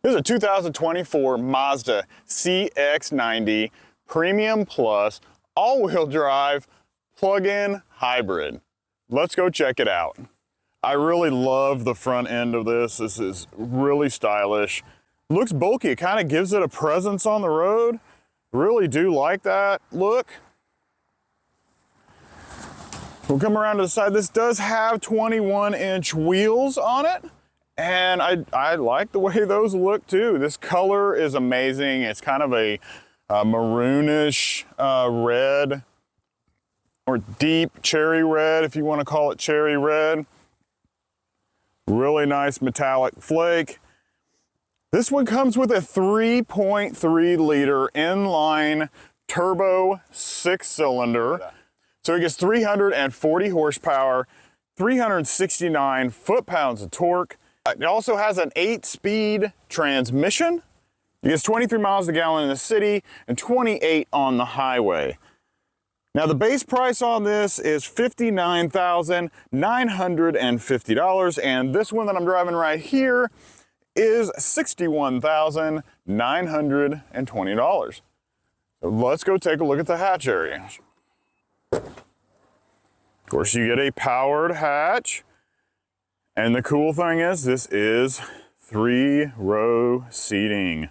This is a 2024 Mazda CX-90 Premium Plus all-wheel drive plug-in hybrid. Let's go check it out. I really love the front end of this. This is really stylish. Looks bulky. It kind of gives it a presence on the road. Really do like that look. We'll come around to the side. This does have 21-inch wheels on it, and I like the way those look too. This color is amazing. It's kind of a maroonish red, or deep cherry red, if you want to call it cherry red. Really nice metallic flake. This one comes with a 3.3 liter inline turbo 6-cylinder. So it gets 340 horsepower, 369 foot-pounds of torque. It also has an 8-speed transmission. It gets 23 miles a gallon in the city and 28 on the highway. Now the base price on this is $59,950, and this one that I'm driving right here is $61,920. So let's go take a look at the hatch area. Of course, you get a powered hatch, and the cool thing is this is 3-row seating.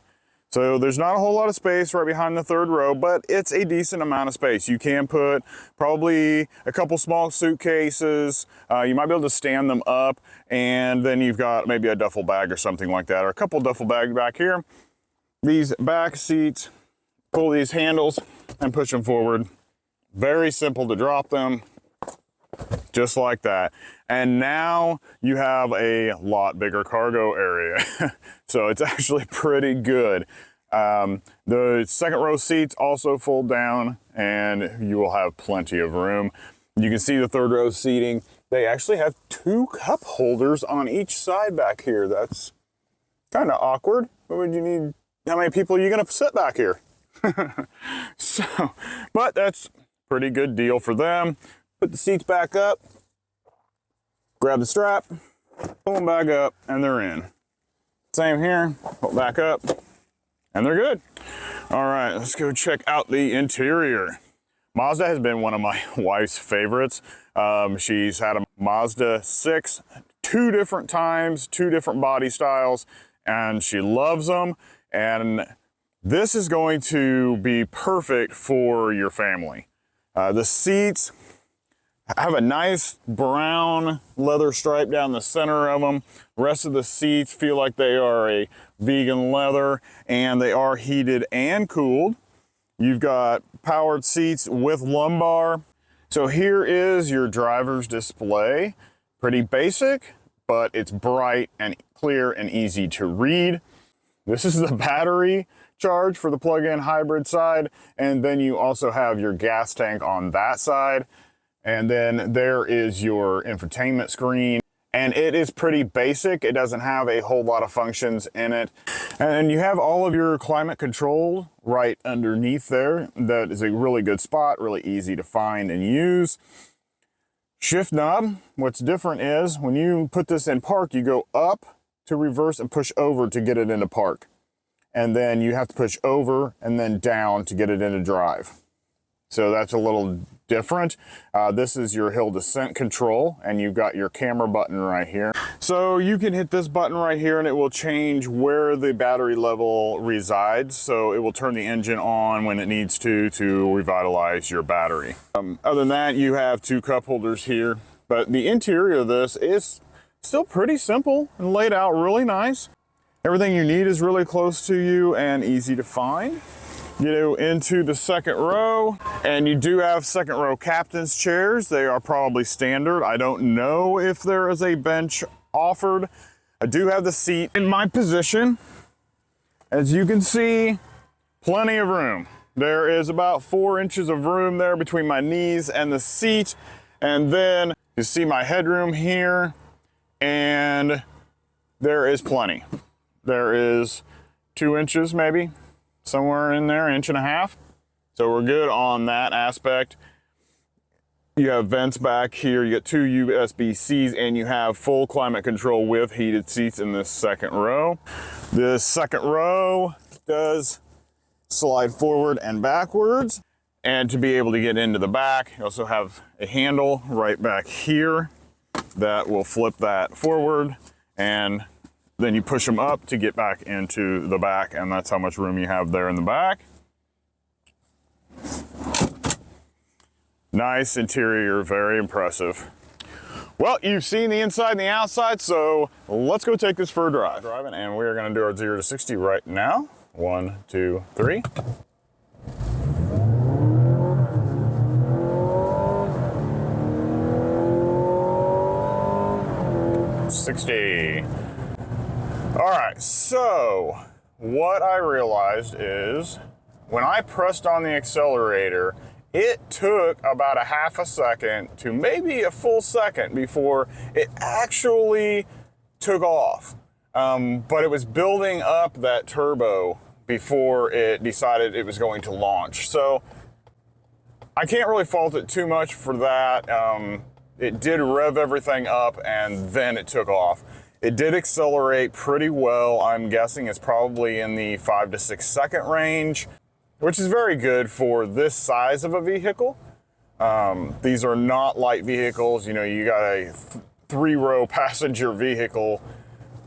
So there's not a whole lot of space right behind the third row, but it's a decent amount of space. You can put probably a couple small suitcases. You might be able to stand them up, and then you've got maybe a duffel bag or something like that, or a couple duffel bags back here. These back seats, pull these handles and push them forward. Very simple to drop them, just like that. And now you have a lot bigger cargo area. So it's actually pretty good. The second row seats also fold down, and you will have plenty of room. You can see the third row seating. They actually have 2 cup holders on each side back here. That's kind of awkward. What would you need? How many people are you gonna sit back here? But that's pretty good deal for them. Put the seats back up, grab the strap, pull them back up, and they're in. Same here, pull it back up, and they're good. All right, let's go check out the interior. Mazda has been one of my wife's favorites. She's had a Mazda 6 2 different times, 2 different body styles, and she loves them. And this is going to be perfect for your family. The seats have a nice brown leather stripe down the center of them. The rest of the seats feel like they are a vegan leather, and they are heated and cooled. You've got powered seats with lumbar. So here is your driver's display. Pretty basic, but it's bright and clear and easy to read. This is the battery charge for the plug-in hybrid side, and then you also have your gas tank on that side, and then there is your infotainment screen, and it is pretty basic. It doesn't have a whole lot of functions in it, and you have all of your climate control right underneath there. That is a really good spot, really easy to find and use. Shift knob, what's different is when you put this in park, you go up to reverse and push over to get it into park. And then you have to push over and then down to get it into drive. So that's a little different. This is your hill descent control, and you've got your camera button right here. So you can hit this button right here, and it will change where the battery level resides. So it will turn the engine on when it needs to revitalize your battery. Other than that, you have 2 cup holders here, but the interior of this is still pretty simple and laid out really nice. Everything you need is really close to you and easy to find. You go into the second row, and you do have second row captain's chairs. They are probably standard. I don't know if there is a bench offered. I do have the seat in my position. As you can see, plenty of room. There is about 4 inches of room there between my knees and the seat. And then you see my headroom here, and there is plenty. There is 2 inches maybe, somewhere in there, 1.5 inches. So we're good on that aspect. You have vents back here, you get 2 USB-Cs, and you have full climate control with heated seats in this second row. This second row does slide forward and backwards. And to be able to get into the back, you also have a handle right back here that will flip that forward, and then you push them up to get back into the back, and that's how much room you have there in the back. Nice interior, very impressive. Well, you've seen the inside and the outside, so let's go take this for a drive. And we're gonna do our 0 to 60 right now. 1, 2, 3. All right, so what I realized is when I pressed on the accelerator, it took about a half a second to maybe a full second before it actually took off. But it was building up that turbo before it decided it was going to launch. So I can't really fault it too much for that. It did rev everything up and then it took off. It did accelerate pretty well. I'm guessing it's probably in the 5 to 6 second range, which is very good for this size of a vehicle. These are not light vehicles. You know, you got a 3-row passenger vehicle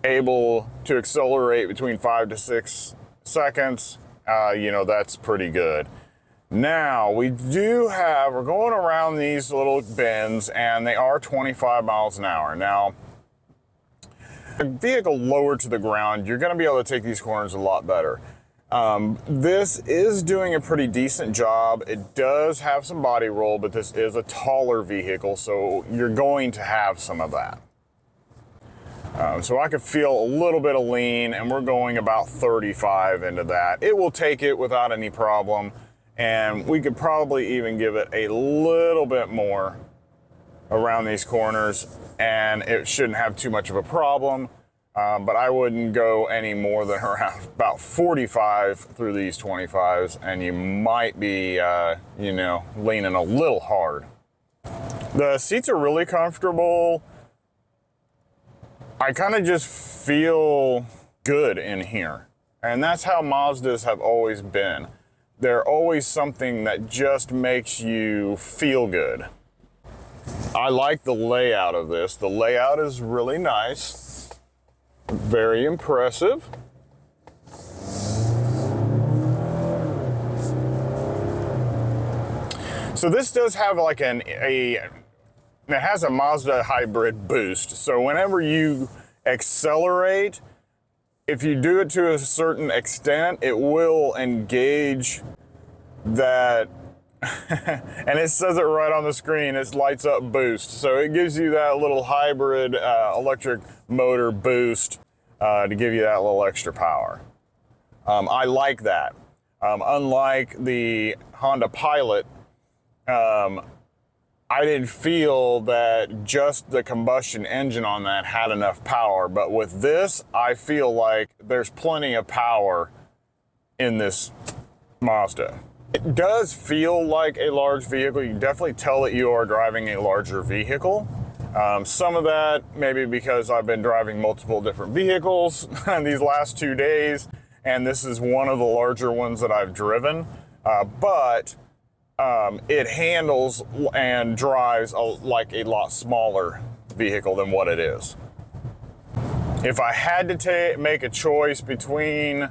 able to accelerate between 5 to 6 seconds. You know, that's pretty good. Now, we're going around these little bends, and they are 25 miles an hour. Now, a vehicle lower to the ground, you're going to be able to take these corners a lot better. This is doing a pretty decent job. It does have some body roll, but this is a taller vehicle, so you're going to have some of that. So I could feel a little bit of lean, and we're going about 35 into that. It will take it without any problem. And we could probably even give it a little bit more around these corners, and it shouldn't have too much of a problem. But I wouldn't go any more than around about 45 through these 25s, and you might be, you know, leaning a little hard. The seats are really comfortable. I kind of just feel good in here. And that's how Mazdas have always been. They're always something that just makes you feel good. I like the layout of this. The layout is really nice, very impressive. So this does have like it has a Mazda hybrid boost. So whenever you accelerate, if you do it to a certain extent, it will engage that, and it says it right on the screen, it lights up boost. So it gives you that little hybrid electric motor boost to give you that little extra power. I like that. Unlike the Honda Pilot, I didn't feel that just the combustion engine on that had enough power, but with this, I feel like there's plenty of power in this Mazda. It does feel like a large vehicle. You can definitely tell that you are driving a larger vehicle. Some of that maybe because I've been driving multiple different vehicles these last 2 days, and this is one of the larger ones that I've driven, but it handles and drives like a lot smaller vehicle than what it is. If I had to make a choice between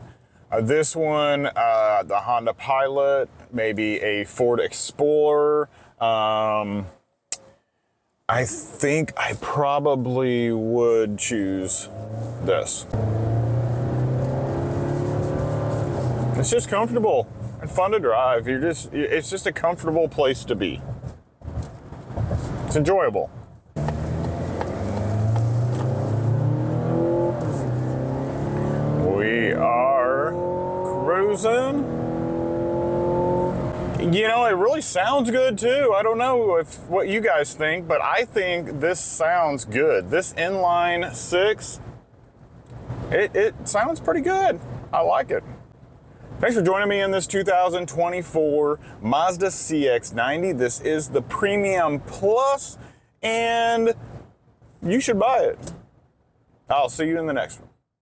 this one, the Honda Pilot, maybe a Ford Explorer, I think I probably would choose this. It's just comfortable and fun to drive. It's just a comfortable place to be. It's enjoyable. We are cruising. You know, it really sounds good too. I don't know what you guys think, but I think this sounds good. This inline-six, it sounds pretty good. I like it. Thanks for joining me in this 2024 Mazda CX-90. This is the Premium Plus, and you should buy it. I'll see you in the next one.